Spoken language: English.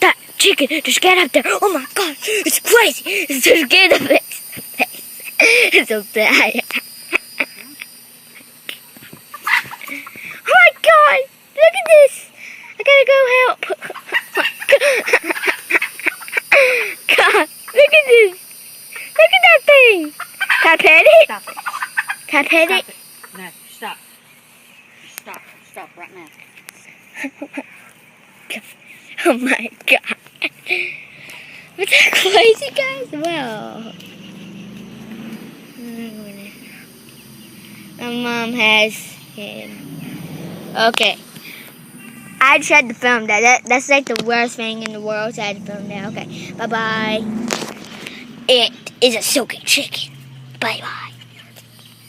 that chicken just get up there. Oh my god, it's crazy. It's just get up there. It's so bad. Oh my god, look at this. I gotta go help. God, look at this. Look at that thing. Can I pet it? Stop it. Can I pet Stop it? it. No, stop. Stop. Stop right now. Oh my god. Was that crazy, guys? Well, my mom has him. Okay. I tried to film that. That's like the worst thing in the world. So I had to film that. Okay. Bye-bye. It is a silky chicken. Bye-bye.